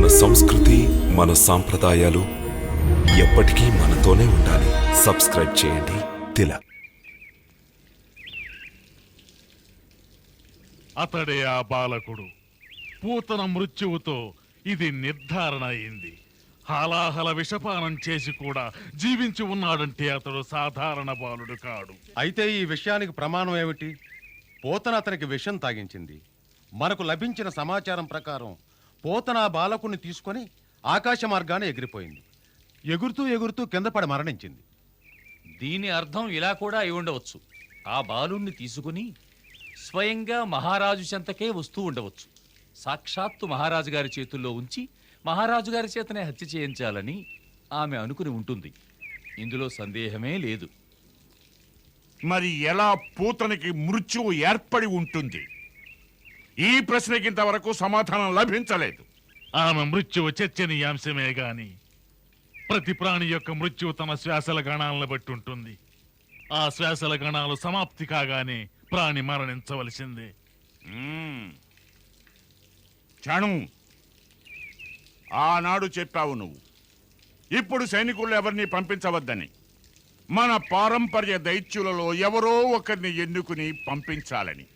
మన సంస్కృతి, మన సాంప్రదాయాలు ఎప్పటికీ మనతోనే ఉండాలి. సబ్స్క్రైబ్ చేయండి తిలక్. అతడే ఆ బాలకుడు. పూతన మృత్యువుతో ఇది నిర్ధారణ అయింది. హాలాహల విషపానం చేసి కూడా జీవించి ఉన్నాడంటే అతడు సాధారణ బాలుడు కాడు. అయితే ఈ విషయానికి ప్రమాణం ఏమిటి? పోతన అతనికి విషం తాగించింది. మనకు లభించిన సమాచారం ప్రకారం పోతన ఆ బాలకుణ్ణి తీసుకొని ఆకాశ మార్గాన ఎగిరిపోయింది. ఎగురుతూ ఎగురుతూ కింద పడి మరణించింది. దీని అర్థం ఇలా కూడా అయి ఉండవచ్చు. ఆ బాలుణ్ణి తీసుకుని స్వయంగా మహారాజు చెంతకే వస్తూ ఉండవచ్చు. సాక్షాత్తు మహారాజు గారి చేతుల్లో ఉంచి మహారాజు గారి చేతనే హత్య చేయించాలని ఆమె అనుకుని ఉంటుంది. ఇందులో సందేహమే లేదు. మరి ఎలా పూతనికి మృత్యువు ఏర్పడి ఉంటుంది? ఈ ప్రశ్నకి ఇంతవరకు సమాధానం లభించలేదు. ఆమె మృత్యువు చర్చనీయాంశమే గాని ప్రతి ప్రాణి యొక్క మృత్యువు తన శ్వాసల గణాలను బట్టి ఉంటుంది. ఆ శ్వాసల గణాలు సమాప్తి కాగానే ప్రాణి మరణించవలసిందే. చాణు, ఆనాడు చెప్పావు నువ్వు, ఇప్పుడు సైనికులు ఎవరిని పంపించవద్దని. మన పారంపర్య దైత్యులలో ఎవరో ఒకరిని ఎన్నుకుని పంపించాలని.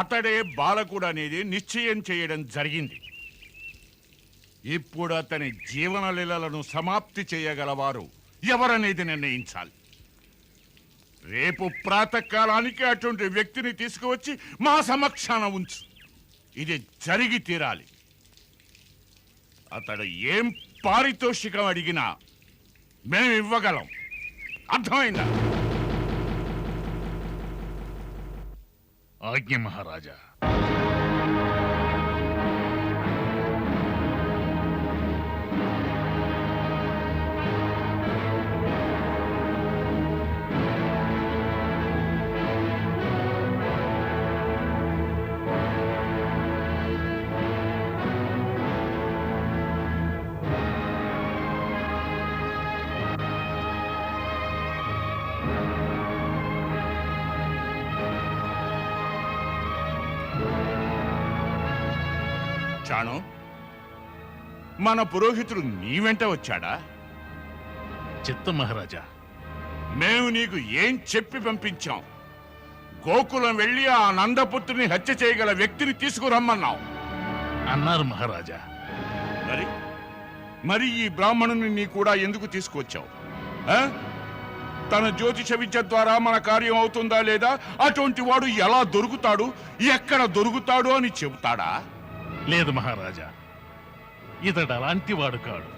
అతడే బాలకుడు అనేది నిశ్చయం చేయడం జరిగింది. ఇప్పుడు అతని జీవన లీలలను సమాప్తి చేయగలవారు ఎవరనేది నిర్ణయించాలి. రేపు ప్రాతకాలానికి అటువంటి వ్యక్తిని తీసుకువచ్చి మా సమక్షాన ఉంచు. ఇది జరిగి తీరాలి. అతడు ఏం పారితోషికం అడిగినా మేము ఇవ్వగలం. అర్థమైందా? ఆజ్ఞ మహారాజా. చాణు, మన పురోహితుడు నీ వెంట వచ్చాడా? చిత్త మహారాజా. మేము నీకు ఏం చెప్పి పంపించాం? గోకులం వెళ్ళి ఆ నందపుత్రుని హత్య చేయగల వ్యక్తిని తీసుకురమ్మన్నాం అన్నారు మహారాజా. మరి ఈ బ్రాహ్మణుని నీ కూడా ఎందుకు తీసుకువచ్చావు? తన జ్యోతిష విద్య ద్వారా మన కార్యం అవుతుందా లేదా, అటువంటి వాడు ఎలా దొరుకుతాడు, ఎక్కడ దొరుకుతాడు అని చెబుతాడా? లేదు మహారాజా, ఇతడు అలాంటి వాడు కాడు.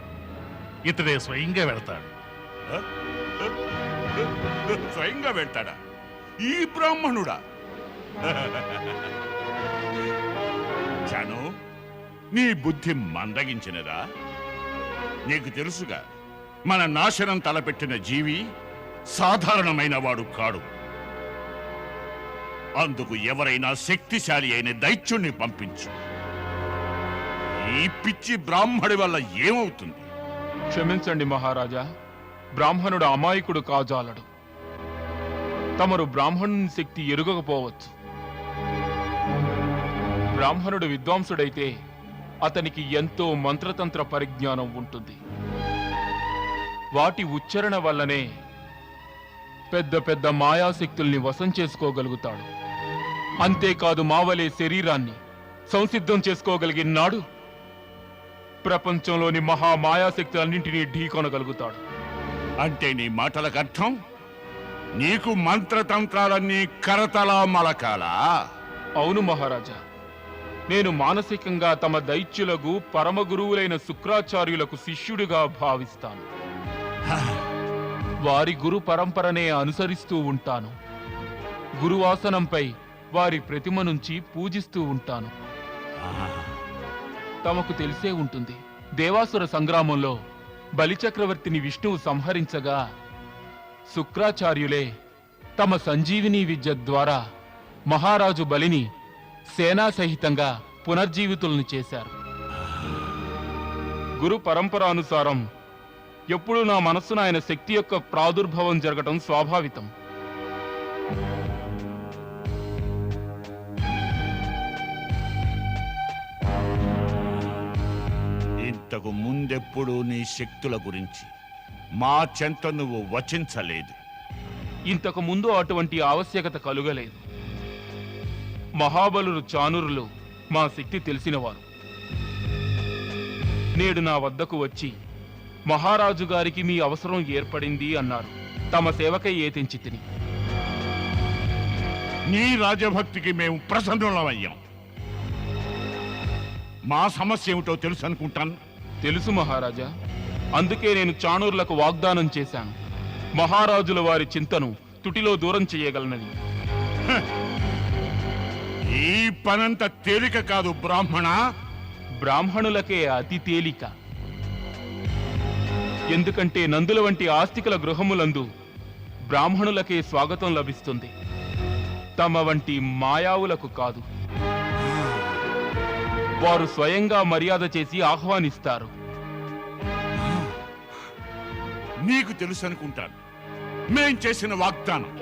ఇతడే స్వయంగా వెళ్తాడు. స్వయంగా వెళ్తాడా? ఈ బ్రాహ్మణుడా? చాను, నీ బుద్ధి మందగించినదా? నీకు తెలుసుగా, మన నాశనం తలపెట్టిన జీవి సాధారణమైన వాడు కాడు. అందుకు ఎవరైనా శక్తిశాలి అయిన దైత్యుణ్ణి పంపించు. ఈ పిచ్చి బ్రాహ్మడి వల్ల ఏమవుతుంది? క్షమించండి మహారాజా, బ్రాహ్మణుడు అమాయకుడు కాజాలడు. తమరు బ్రాహ్మణుని శక్తి ఎరుగకపోవచ్చు. బ్రాహ్మణుడు విద్వాంసుడైతే అతనికి ఎంతో మంత్రతంత్ర పరిజ్ఞానం ఉంటుంది. వాటి ఉచ్చారణ వల్లనే పెద్ద పెద్ద మాయాశక్తుల్ని వశం చేసుకోగలుగుతాడు. అంతేకాదు, మావలే శరీరాన్ని సంసిద్ధం చేసుకోగలిగినాడు ప్రపంచంలోని మహామాయాశక్తులన్నింటినీ ఢీకొనగలుగుతాడు. అంటే నీ మాటలకు అర్థం నీకు మంత్రతంత్రాలన్నీ కరతలా మలకాలా? అవును మహారాజా, నేను మానసికంగా తమ దైత్యులకు పరమ గురువులైన శుక్రాచార్యులకు శిష్యుడిగా భావిస్తాను. వారి గురు పరంపరనే అనుసరిస్తూ ఉంటాను. గురువాసనంపై వారి ప్రతిమ నుంచి పూజిస్తూ ఉంటాను. తమకు తెలిసే ఉంటుంది, దేవాసుర సంగ్రామంలో బలిచక్రవర్తిని విష్ణువు సంహరించగా శుక్రాచార్యులే తమ సంజీవిని విద్య ద్వారా మహారాజు బలిని సేనా సహితంగా పునర్జీవితుల్ని చేశారు. గురు పరంపర అనుసారం ఎప్పుడూ నా మనస్సున ఆయన శక్తి యొక్క ప్రాదుర్భావం జరగటం స్వాభావితం. ఇంతకు ముందెప్పుడు నీ శక్తుల గురించి మా చెంత నువ్వు వచించలేదు. ఇంతకు ముందు అటువంటి ఆవశ్యకత కలుగలేదు. మహాబలులు చానురులు మా శక్తి తెలిసినవారు. నేడు నా వద్దకు వచ్చి మహారాజు గారికి మీ అవసరం ఏర్పడింది అన్నారు. తమ సేవకై ఏతించి తిని. నీ రాజభక్తికి మేము ప్రసన్నులమయ్యాం. మా సమస్య ఏమిటో తెలుసు అనుకుంటాను. తెలుసు మహారాజా. అందుకే నేను చాణూర్లకు వాగ్దానం చేశాను, మహారాజుల వారి చింతను తుటిలో దూరం చేయగలనని. ఈ పనంత తేలిక కాదు బ్రాహ్మణ. బ్రాహ్మణులకే అతి తేలిక. ఎందుకంటే నందుల వంటి ఆస్తికుల గృహములందు బ్రాహ్మణులకే స్వాగతం లభిస్తుంది, తమ వంటి మాయావులకు కాదు. వారు స్వయంగా మర్యాద చేసి ఆహ్వానిస్తారు. నీకు తెలుసు అనుకుంటాను మేం చేసిన వాగ్దానం.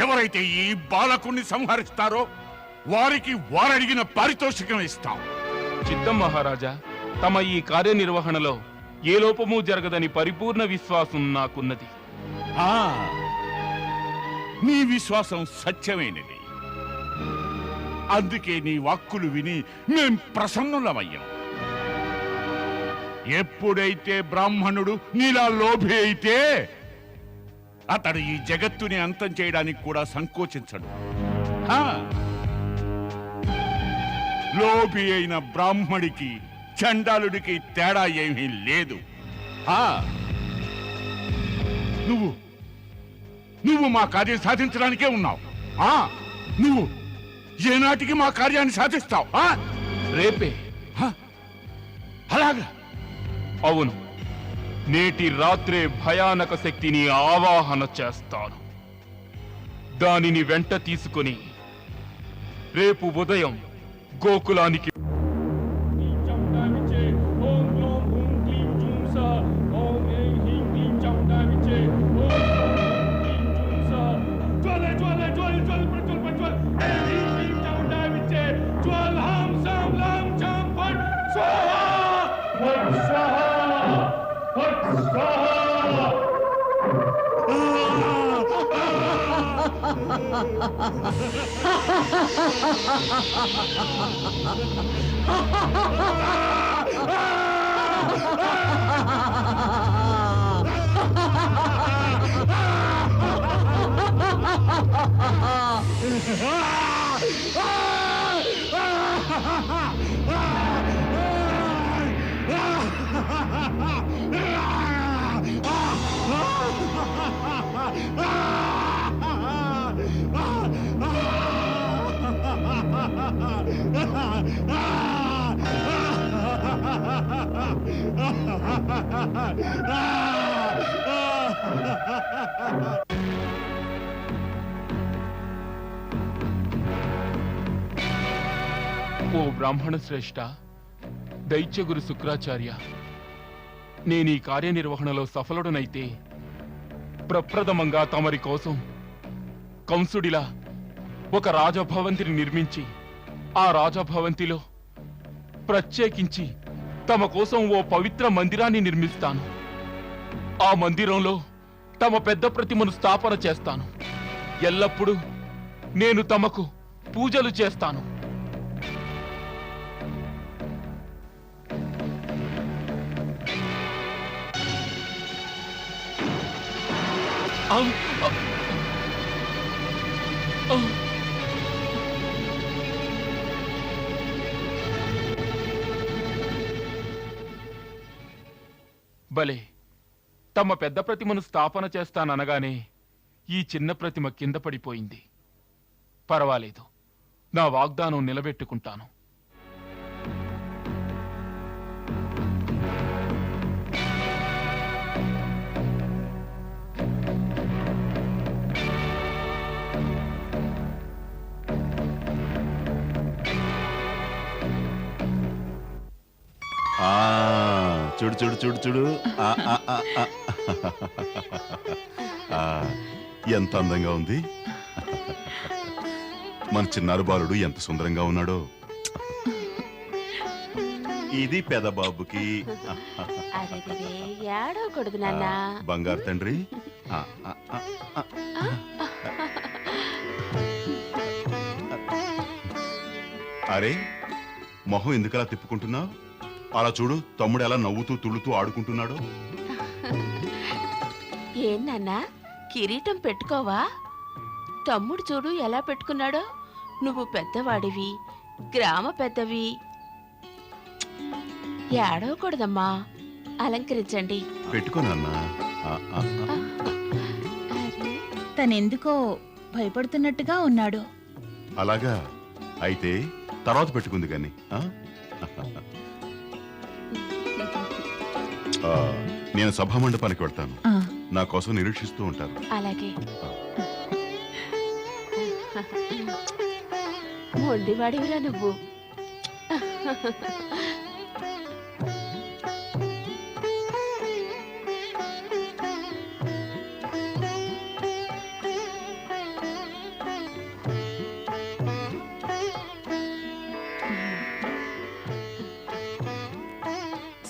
ఎవరైతే ఈ బాలకుణ్ణి సంహరిస్తారో వారికి వారడిగిన పారితోషికం ఇస్తాం. చిత్తం మహారాజా. తమ ఈ కార్యనిర్వహణలో ఏ లోపమూ జరగదని పరిపూర్ణ విశ్వాసం నాకున్నది. ఆ, నీ విశ్వాసం సత్యమైనది. అందుకే నీ వాక్కులు విని మేం ప్రసన్నులమయ్యాం. ఎప్పుడైతే బ్రాహ్మణుడు నీలా లోభి అయితే అతడు ఈ జగత్తుని అంతం చేయడానికి కూడా సంకోచించడు. ఆ, లోభి అయిన బ్రాహ్మడికి చండాలుడికి తేడా ఏమీ లేదు. ఆ, నువ్వు మా కార్యం సాధించడానికే ఉన్నావు. ఆ, నువ్వు ఏనాటికి మా కార్యాన్ని సాధిస్తావు? రేపే. అలాగా? అవును, నేటి రాత్రే భయానక శక్తిని ఆవాహన చేస్తాను. దానిని వెంట తీసుకుని రేపు ఉదయం గోకులానికి ఓ బ్రాహ్మణ శ్రేష్ఠ, దైత్యగురు శుక్రాచార్య, నేను ఈ కార్యనిర్వహణలో సఫలుడనైతే ప్రప్రథమంగా తమరి కోసం కంసుడిలా ఒక రాజభవంతిని నిర్మించి ఆ రాజభవంతిలో ప్రత్యేకించి తమ కోసం ఓ పవిత్ర మందిరాన్ని నిర్మిస్తాను. ఆ మందిరంలో తమ పెద్ద ప్రతిమను స్థాపన చేస్తాను. ఎల్లప్పుడూ నేను తమకు పూజలు చేస్తాను. భలే, తమ పెద్ద ప్రతిమను స్థాపన చేస్తాననగానే ఈ చిన్న ప్రతిమ కింద పడిపోయింది. పర్వాలేదు, నా వాగ్దానం నిలబెట్టుకుంటాను. చూడు చూడు చూడు చూడు. ఎంత అందంగా ఉంది. మన చిన్నారు బాలుడు ఎంత సుందరంగా ఉన్నాడో. ఇది పెదబాబుకి. అరే ఏడవకూడదు నాన్న. బంగారు తండ్రి. ఆ, ఆ, ఆ, ఆ. అరే మొహం ఎందుకలా తిప్పుకుంటున్నావు? అలా చూడు, తమ్ముడు ఎలా నవ్వుతూ తుళ్ళుతూ ఆడుకుంటున్నాడు. ఏం నాన్న కిరీటం పెట్టుకోవా? తమ్ముడు చూడు ఎలా పెట్టుకున్నాడో. నువ్వు పెద్దవాడివి, గ్రామ పెద్దవి. ఏడవకూడదమ్మా, అలంకరించండి. పెట్టుకోనన్నా. తనెందుకో భయపడుతున్నట్టుగా ఉన్నాడు. అలాగా అయితే తర్వాత పెట్టుకుంది కానీ. నేను సభా మండపానికి వెళ్తాను. ఆ, నా కోసం నిరీక్షిస్తూ ఉంటారు. అలాగే. మొండివాడివిరా నువ్వు.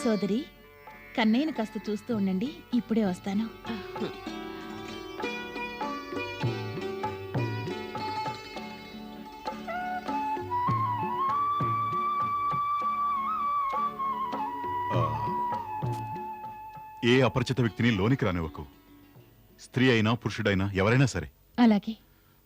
సోదరి, కన్నయ్యను కాస్త చూస్తూ ఉండండి, ఇప్పుడే వస్తాను. ఏ అపరిచిత వ్యక్తిని లోనికి రానివ్వకు. స్త్రీ అయినా పురుషుడైనా ఎవరైనా సరే. అలాగే.